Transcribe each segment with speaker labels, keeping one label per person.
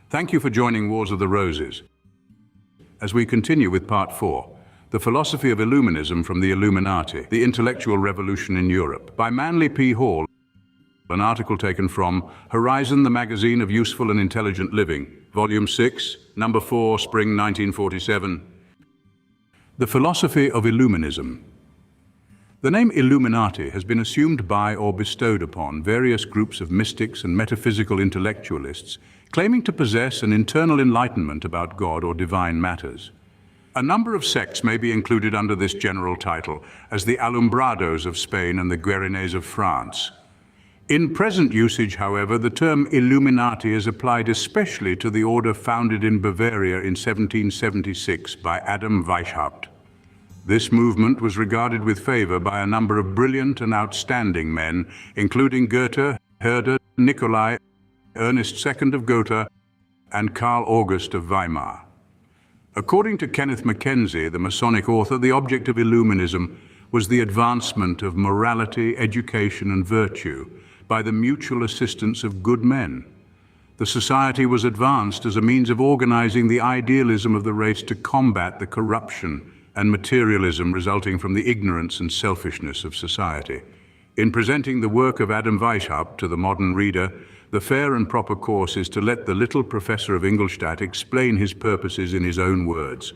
Speaker 1: Thank you for joining Wars of the Roses. As we continue with Part 4, The Philosophy of Illuminism from the Illuminati, the Intellectual Revolution in Europe, by Manly P. Hall, an article taken from Horizon, the Magazine of Useful and Intelligent Living, Volume 6, Number 4, Spring 1947. The Philosophy of Illuminism. The name Illuminati has been assumed by or bestowed upon various groups of mystics and metaphysical intellectualists claiming to possess an internal enlightenment about God or divine matters. A number of sects may be included under this general title, as the Alumbrados of Spain and the Guerinets of France. In present usage, however, the term Illuminati is applied especially to the order founded in Bavaria in 1776 by Adam Weishaupt. This movement was regarded with favor by a number of brilliant and outstanding men, including Goethe, Herder, Nicolai, Ernest II of Gotha, and Karl August of Weimar. According to Kenneth Mackenzie, the Masonic author, the object of Illuminism was the advancement of morality, education, and virtue by the mutual assistance of good men. The society was advanced as a means of organizing the idealism of the race to combat the corruption and materialism resulting from the ignorance and selfishness of society. In presenting the work of Adam Weishaupt to the modern reader, the fair and proper course is to let the little professor of Ingolstadt explain his purposes in his own words.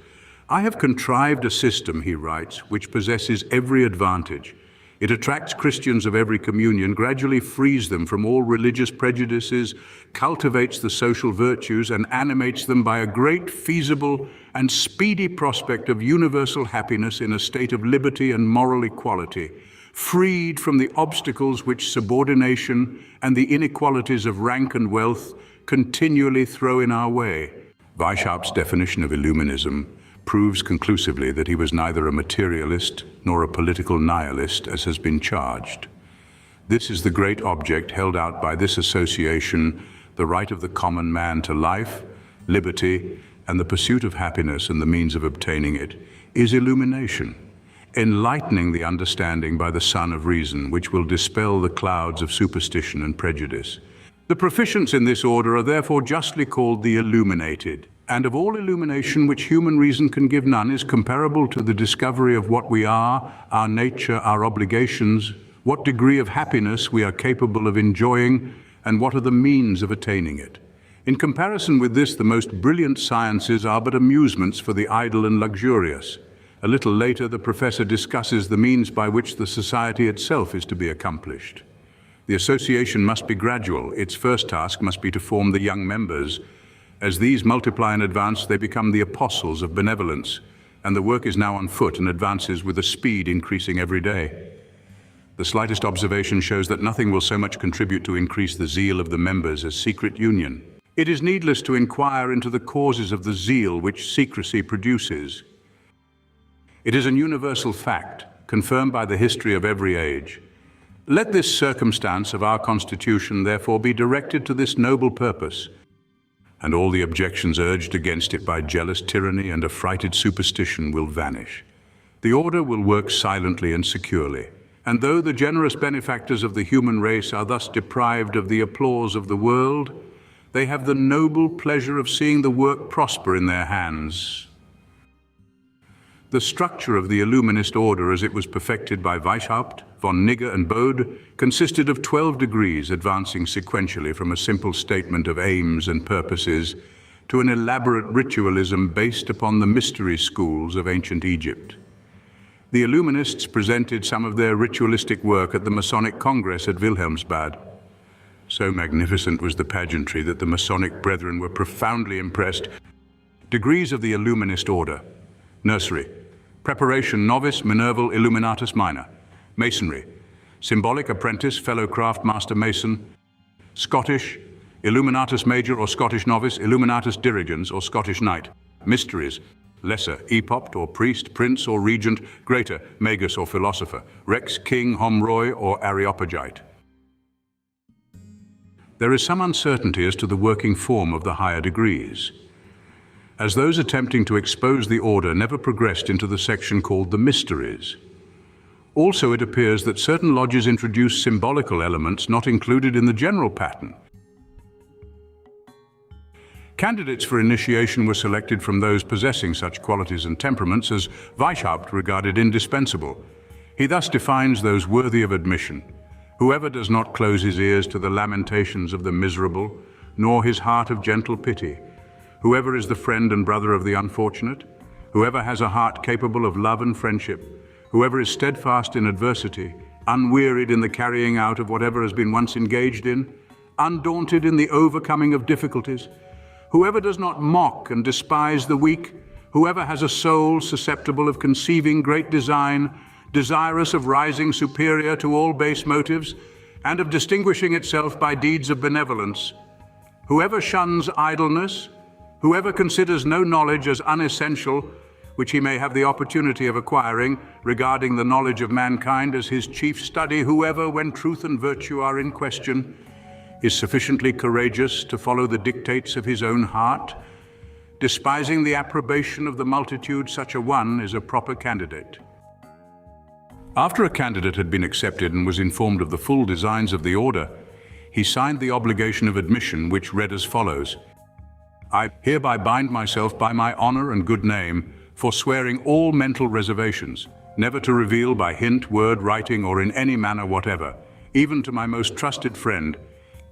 Speaker 1: "I have contrived a system," he writes, "which possesses every advantage. It attracts Christians of every communion, gradually frees them from all religious prejudices, cultivates the social virtues, and animates them by a great, feasible, and speedy prospect of universal happiness in a state of liberty and moral equality, freed from the obstacles which subordination and the inequalities of rank and wealth continually throw in our way." Weishaupt's definition of Illuminism proves conclusively that he was neither a materialist nor a political nihilist, as has been charged. This is the great object held out by this association: the right of the common man to life, liberty, and the pursuit of happiness, and the means of obtaining it is illumination, enlightening the understanding by the sun of reason, which will dispel the clouds of superstition and prejudice. The proficients in this order are therefore justly called the illuminated, and of all illumination which human reason can give, none is comparable to the discovery of what we are, our nature, our obligations, what degree of happiness we are capable of enjoying, and what are the means of attaining it. In comparison with this, the most brilliant sciences are but amusements for the idle and luxurious. A little later, the professor discusses the means by which the society itself is to be accomplished. The association must be gradual. Its first task must be to form the young members. As these multiply and advance, they become the apostles of benevolence, and the work is now on foot and advances with a speed increasing every day. The slightest observation shows that nothing will so much contribute to increase the zeal of the members as secret union. It is needless to inquire into the causes of the zeal which secrecy produces. It is an universal fact, confirmed by the history of every age. Let this circumstance of our Constitution therefore be directed to this noble purpose, and all the objections urged against it by jealous tyranny and affrighted superstition will vanish. The order will work silently and securely, and though the generous benefactors of the human race are thus deprived of the applause of the world, they have the noble pleasure of seeing the work prosper in their hands. The structure of the Illuminist order as it was perfected by Weishaupt, von Nigger and Bode consisted of 12 degrees advancing sequentially from a simple statement of aims and purposes to an elaborate ritualism based upon the mystery schools of ancient Egypt. The Illuminists presented some of their ritualistic work at the Masonic Congress at Wilhelmsbad. So magnificent was the pageantry that the Masonic brethren were profoundly impressed. Degrees of the Illuminist order: Nursery, Preparation Novice, Minerval, Illuminatus Minor. Masonry, Symbolic Apprentice, Fellow Craft Master Mason. Scottish, Illuminatus Major or Scottish Novice, Illuminatus Dirigens or Scottish Knight. Mysteries, Lesser, Epopt or Priest, Prince or Regent. Greater, Magus or Philosopher. Rex, King, Homroi or Areopagite. There is some uncertainty as to the working form of the higher degrees, as those attempting to expose the order never progressed into the section called the Mysteries. Also, it appears that certain lodges introduce symbolical elements not included in the general pattern. Candidates for initiation were selected from those possessing such qualities and temperaments as Weishaupt regarded indispensable. He thus defines those worthy of admission: whoever does not close his ears to the lamentations of the miserable, nor his heart of gentle pity; whoever is the friend and brother of the unfortunate; whoever has a heart capable of love and friendship; whoever is steadfast in adversity, unwearied in the carrying out of whatever has been once engaged in, undaunted in the overcoming of difficulties; whoever does not mock and despise the weak; whoever has a soul susceptible of conceiving great design, desirous of rising superior to all base motives, and of distinguishing itself by deeds of benevolence; whoever shuns idleness; whoever considers no knowledge as unessential, which he may have the opportunity of acquiring, regarding the knowledge of mankind as his chief study; whoever, when truth and virtue are in question, is sufficiently courageous to follow the dictates of his own heart. Despising the approbation of the multitude, such a one is a proper candidate. After a candidate had been accepted and was informed of the full designs of the order, he signed the obligation of admission, which read as follows: I hereby bind myself by my honor and good name, forswearing all mental reservations, never to reveal by hint, word, writing, or in any manner whatever, even to my most trusted friend,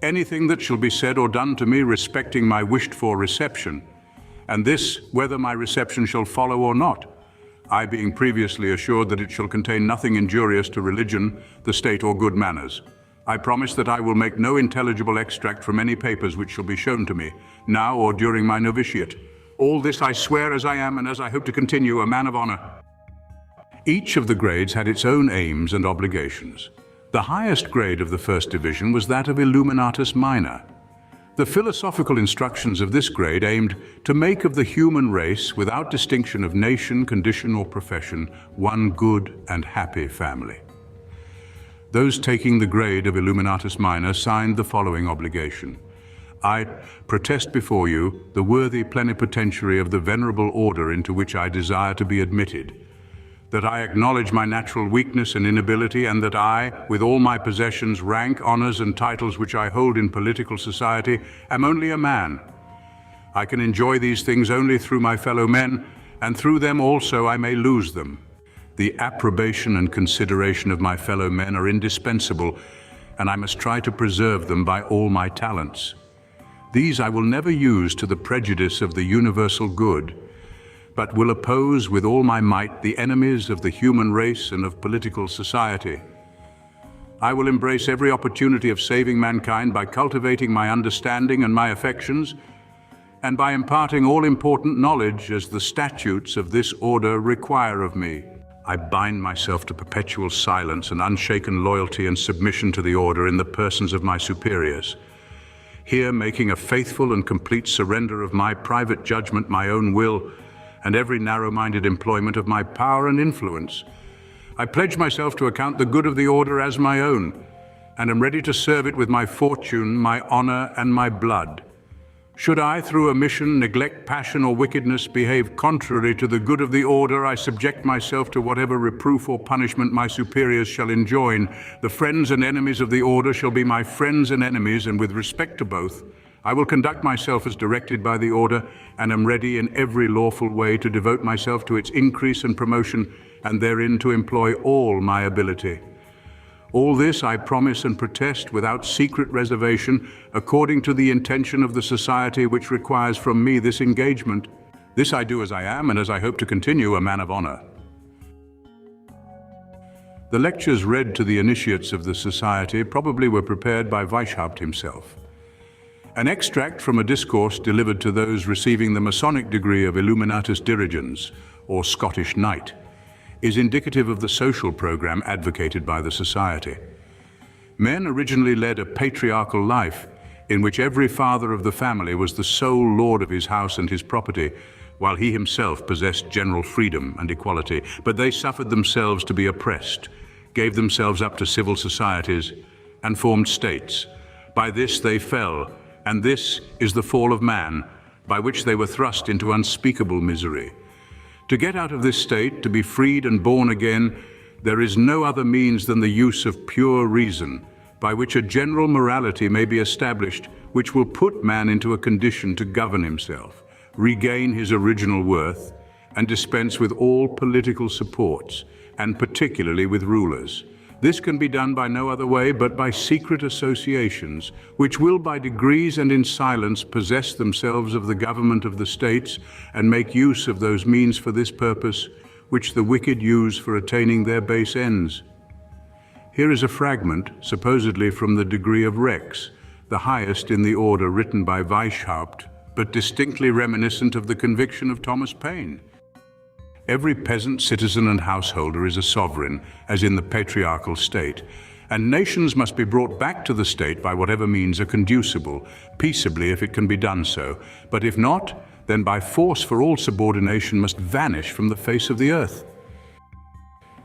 Speaker 1: anything that shall be said or done to me respecting my wished-for reception, and this whether my reception shall follow or not, I being previously assured that it shall contain nothing injurious to religion, the state, or good manners. I promise that I will make no intelligible extract from any papers which shall be shown to me, now or during my novitiate. All this I swear as I am, and as I hope to continue, a man of honor. Each of the grades had its own aims and obligations. The highest grade of the first division was that of Illuminatus Minor. The philosophical instructions of this grade aimed to make of the human race, without distinction of nation, condition, or profession, one good and happy family. Those taking the grade of Illuminatus Minor signed the following obligation: I protest before you, the worthy plenipotentiary of the venerable order into which I desire to be admitted, that I acknowledge my natural weakness and inability, and that I, with all my possessions, rank, honors, and titles which I hold in political society, am only a man. I can enjoy these things only through my fellow men, and through them also I may lose them. The approbation and consideration of my fellow men are indispensable, and I must try to preserve them by all my talents. These I will never use to the prejudice of the universal good, but will oppose with all my might the enemies of the human race and of political society. I will embrace every opportunity of saving mankind by cultivating my understanding and my affections, and by imparting all important knowledge as the statutes of this order require of me. I bind myself to perpetual silence and unshaken loyalty and submission to the order in the persons of my superiors, here making a faithful and complete surrender of my private judgment, my own will, and every narrow-minded employment of my power and influence. I pledge myself to account the good of the order as my own, and am ready to serve it with my fortune, my honor, and my blood. Should I, through omission, neglect, passion, or wickedness, behave contrary to the good of the order, I subject myself to whatever reproof or punishment my superiors shall enjoin. The friends and enemies of the order shall be my friends and enemies, and with respect to both, I will conduct myself as directed by the order, and am ready in every lawful way to devote myself to its increase and promotion, and therein to employ all my ability. All this I promise and protest without secret reservation, according to the intention of the society which requires from me this engagement. This I do as I am, and as I hope to continue, a man of honor. The lectures read to the initiates of the society probably were prepared by Weishaupt himself. An extract from a discourse delivered to those receiving the Masonic degree of Illuminatus Dirigens, or Scottish Knight, is indicative of the social program advocated by the society. Men originally led a patriarchal life in which every father of the family was the sole lord of his house and his property, while he himself possessed general freedom and equality. But they suffered themselves to be oppressed, gave themselves up to civil societies, and formed states. By this they fell, and this is the fall of man, by which they were thrust into unspeakable misery. To get out of this state, to be freed and born again, There is no other means than the use of pure reason, by which a general morality may be established, which will put man into a condition to govern himself, regain his original worth, and dispense with all political supports, and particularly with rulers. This can be done by no other way but by secret associations, which will by degrees and in silence possess themselves of the government of the states and make use of those means for this purpose, which the wicked use for attaining their base ends. Here is a fragment, supposedly from the degree of Rex, the highest in the order, written by Weishaupt, but distinctly reminiscent of the conviction of Thomas Paine. Every peasant, citizen, and householder is a sovereign, as in the patriarchal state, and nations must be brought back to the state by whatever means are conducible, peaceably if it can be done so, but if not, then by force, for all subordination must vanish from the face of the earth.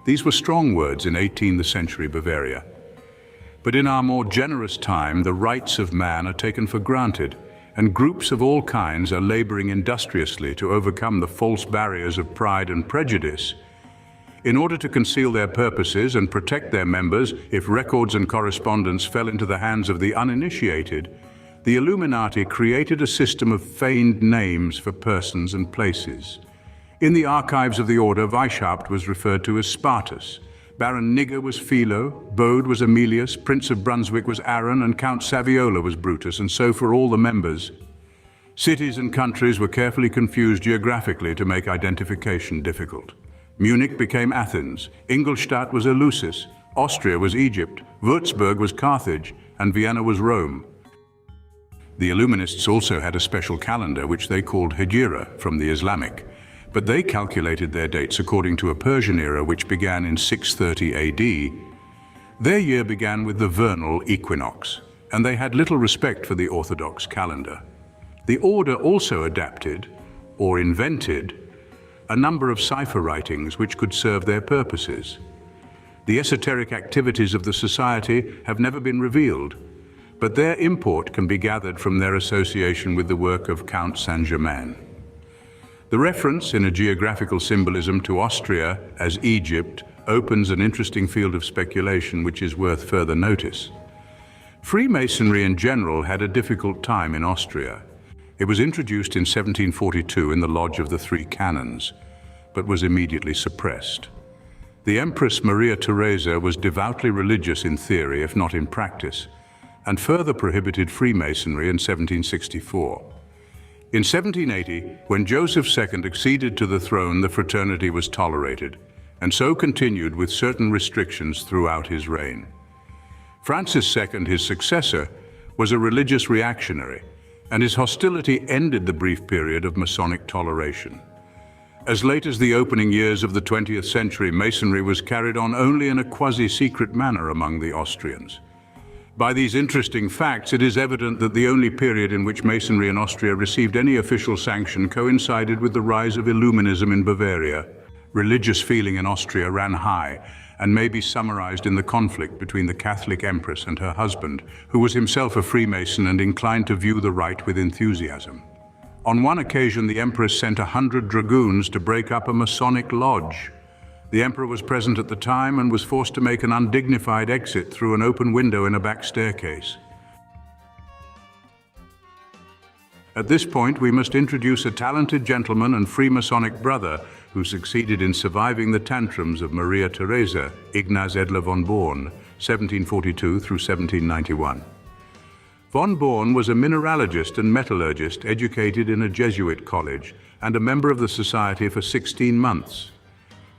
Speaker 1: These were strong words in 18th century Bavaria. But in our more generous time, the rights of man are taken for granted, and groups of all kinds are laboring industriously to overcome the false barriers of pride and prejudice. In order to conceal their purposes and protect their members if records and correspondence fell into the hands of the uninitiated, the Illuminati created a system of feigned names for persons and places. In the archives of the order, Weishaupt was referred to as Spartus, Baron Nigger was Philo, Bode was Emilius, Prince of Brunswick was Aaron, and Count Saviola was Brutus, and so for all the members. Cities and countries were carefully confused geographically to make identification difficult. Munich became Athens, Ingolstadt was Eleusis, Austria was Egypt, Würzburg was Carthage, and Vienna was Rome. The Illuminists also had a special calendar which they called Hejira, from the Islamic, but they calculated their dates according to a Persian era which began in 630 AD. Their year began with the vernal equinox, and they had little respect for the orthodox calendar. The order also adapted, or invented, a number of cipher writings which could serve their purposes. The esoteric activities of the society have never been revealed, but their import can be gathered from their association with the work of Count Saint-Germain. The reference in a geographical symbolism to Austria as Egypt opens an interesting field of speculation which is worth further notice. Freemasonry in general had a difficult time in Austria. It was introduced in 1742 in the Lodge of the Three Canons, but was immediately suppressed. The Empress Maria Theresa was devoutly religious in theory, if not in practice, and further prohibited Freemasonry in 1764. In 1780, when Joseph II acceded to the throne, the fraternity was tolerated, and so continued with certain restrictions throughout his reign. Francis II, his successor, was a religious reactionary, and his hostility ended the brief period of Masonic toleration. As late as the opening years of the 20th century, Masonry was carried on only in a quasi-secret manner among the Austrians. By these interesting facts, it is evident that the only period in which Masonry in Austria received any official sanction coincided with the rise of Illuminism in Bavaria. Religious feeling in Austria ran high and may be summarized in the conflict between the Catholic Empress and her husband, who was himself a Freemason and inclined to view the rite with enthusiasm. On one occasion, the Empress sent 100 dragoons to break up a Masonic lodge. The Emperor was present at the time and was forced to make an undignified exit through an open window in a back staircase. At this point, we must introduce a talented gentleman and Freemasonic brother who succeeded in surviving the tantrums of Maria Theresa, Ignaz Edler von Born, 1742 through 1791. Von Born was a mineralogist and metallurgist educated in a Jesuit college and a member of the society for 16 months.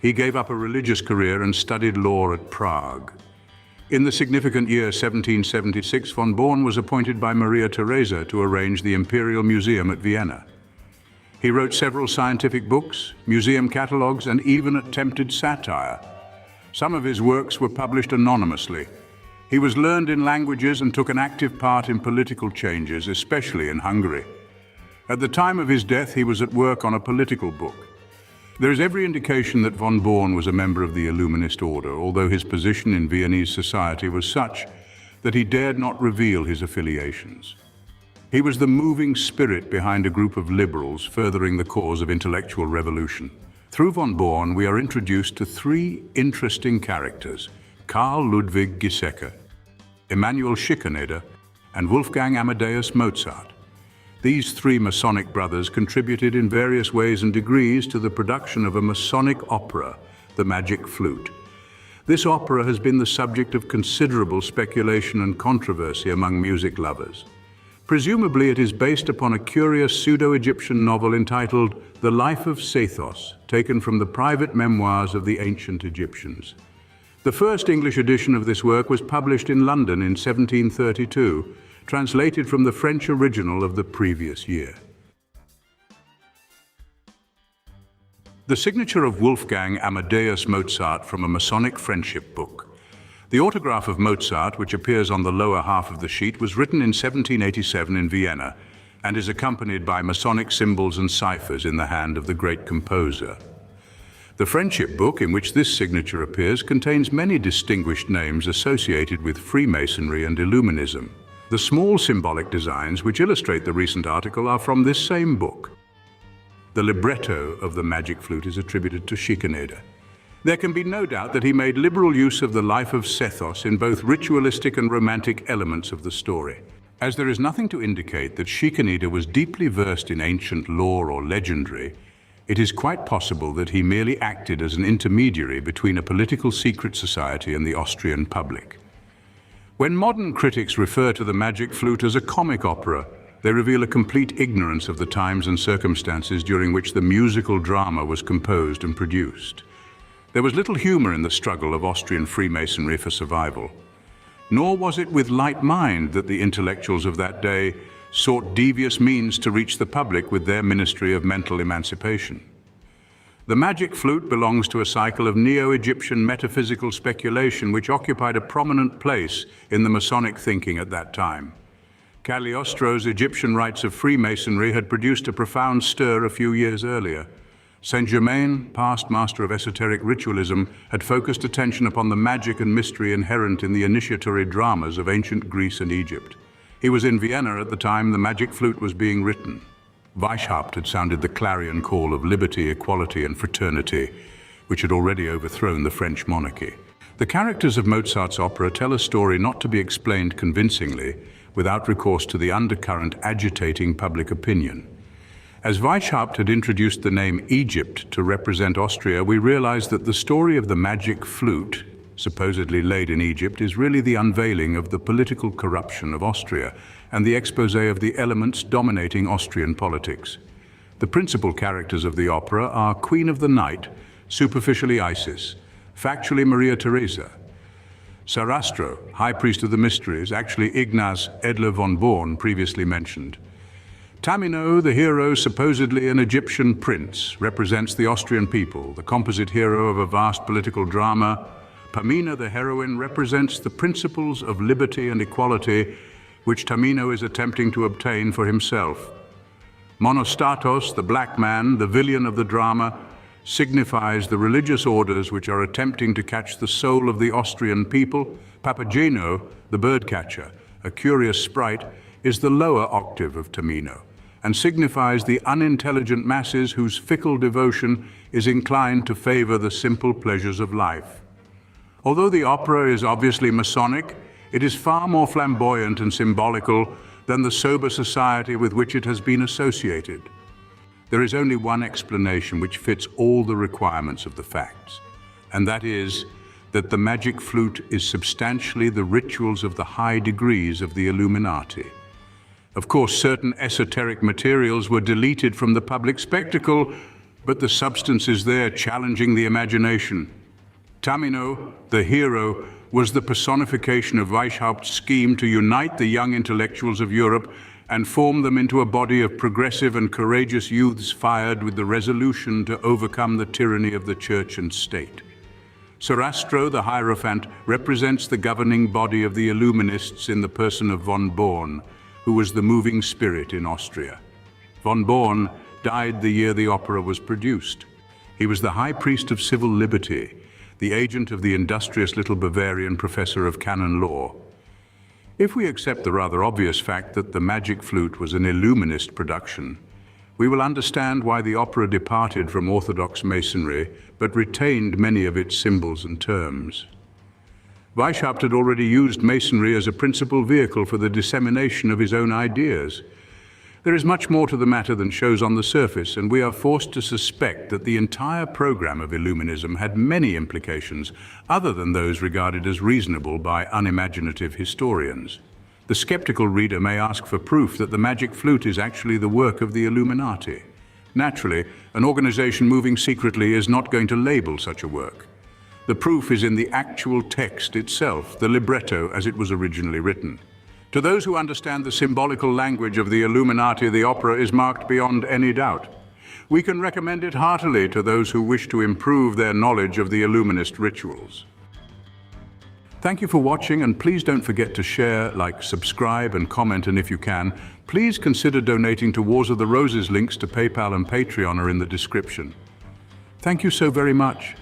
Speaker 1: He gave up a religious career and studied law at Prague. In the significant year 1776, von Born was appointed by Maria Theresa to arrange the Imperial Museum at Vienna. He wrote several scientific books, museum catalogues, and even attempted satire. Some of his works were published anonymously. He was learned in languages and took an active part in political changes, especially in Hungary. At the time of his death, he was at work on a political book. There is every indication that von Born was a member of the Illuminist order, although his position in Viennese society was such that he dared not reveal his affiliations. He was the moving spirit behind a group of liberals furthering the cause of intellectual revolution. Through von Born, we are introduced to three interesting characters: Carl Ludwig Giesecke, Emanuel Schikaneder, and Wolfgang Amadeus Mozart. These three Masonic brothers contributed in various ways and degrees to the production of a Masonic opera, The Magic Flute. This opera has been the subject of considerable speculation and controversy among music lovers. Presumably, it is based upon a curious pseudo-Egyptian novel entitled The Life of Sethos, taken from the private memoirs of the ancient Egyptians. The first English edition of this work was published in London in 1732, translated from the French original of the previous year. The signature of Wolfgang Amadeus Mozart from a Masonic friendship book. The autograph of Mozart, which appears on the lower half of the sheet, was written in 1787 in Vienna and is accompanied by Masonic symbols and ciphers in the hand of the great composer. The friendship book, in which this signature appears, contains many distinguished names associated with Freemasonry and Illuminism. The small symbolic designs which illustrate the recent article are from this same book. The libretto of The Magic Flute is attributed to Schikaneder. There can be no doubt that he made liberal use of the life of Sethos in both ritualistic and romantic elements of the story. As there is nothing to indicate that Schikaneder was deeply versed in ancient lore or legendary, it is quite possible that he merely acted as an intermediary between a political secret society and the Austrian public. When modern critics refer to The Magic Flute as a comic opera, they reveal a complete ignorance of the times and circumstances during which the musical drama was composed and produced. There was little humor in the struggle of Austrian Freemasonry for survival. Nor was it with light mind that the intellectuals of that day sought devious means to reach the public with their ministry of mental emancipation. The Magic Flute belongs to a cycle of neo-Egyptian metaphysical speculation which occupied a prominent place in the Masonic thinking at that time. Cagliostro's Egyptian rites of Freemasonry had produced a profound stir a few years earlier. Saint-Germain, past master of esoteric ritualism, had focused attention upon the magic and mystery inherent in the initiatory dramas of ancient Greece and Egypt. He was in Vienna at the time The Magic Flute was being written. Weishaupt had sounded the clarion call of liberty, equality, and fraternity, which had already overthrown the French monarchy. The characters of Mozart's opera tell a story not to be explained convincingly without recourse to the undercurrent agitating public opinion. As Weishaupt had introduced the name Egypt to represent Austria, we realize that the story of the Magic Flute, supposedly laid in Egypt, is really the unveiling of the political corruption of Austria and the exposé of the elements dominating Austrian politics. The principal characters of the opera are Queen of the Night, superficially Isis, factually Maria Theresa; Sarastro, High Priest of the Mysteries, actually Ignaz Edler von Born, previously mentioned; Tamino, the hero, supposedly an Egyptian prince, represents the Austrian people, the composite hero of a vast political drama. Pamina, the heroine, represents the principles of liberty and equality which Tamino is attempting to obtain for himself. Monostatos, the black man, the villain of the drama, signifies the religious orders which are attempting to catch the soul of the Austrian people. Papageno, the birdcatcher, a curious sprite, is the lower octave of Tamino and signifies the unintelligent masses whose fickle devotion is inclined to favor the simple pleasures of life. Although the opera is obviously Masonic, it is far more flamboyant and symbolical than the sober society with which it has been associated. There is only one explanation which fits all the requirements of the facts, and that is that the Magic Flute is substantially the rituals of the high degrees of the Illuminati. Of course, certain esoteric materials were deleted from the public spectacle, but the substance is there, challenging the imagination. Tamino, the hero, was the personification of Weishaupt's scheme to unite the young intellectuals of Europe and form them into a body of progressive and courageous youths fired with the resolution to overcome the tyranny of the church and state. Sarastro, the Hierophant, represents the governing body of the Illuminists in the person of von Born, who was the moving spirit in Austria. Von Born died the year the opera was produced. He was the high priest of civil liberty, the agent of the industrious little Bavarian professor of canon law. If we accept the rather obvious fact that The Magic Flute was an Illuminist production, We will understand why the opera departed from orthodox masonry, but retained many of its symbols and terms. Weishaupt had already used masonry as a principal vehicle for the dissemination of his own ideas. There is much more to the matter than shows on the surface, and we are forced to suspect that the entire program of Illuminism had many implications, other than those regarded as reasonable by unimaginative historians. The skeptical reader may ask for proof that the magic flute is actually the work of the Illuminati. Naturally, an organization moving secretly is not going to label such a work. The proof is in the actual text itself, the libretto as it was originally written. To those who understand the symbolical language of the Illuminati, the opera is marked beyond any doubt. We can recommend it heartily to those who wish to improve their knowledge of the Illuminist rituals. Thank you for watching, and please don't forget to share, like, subscribe, and comment, and if you can, please consider donating to Wars of the Roses. Links to PayPal and Patreon are in the description. Thank you so very much.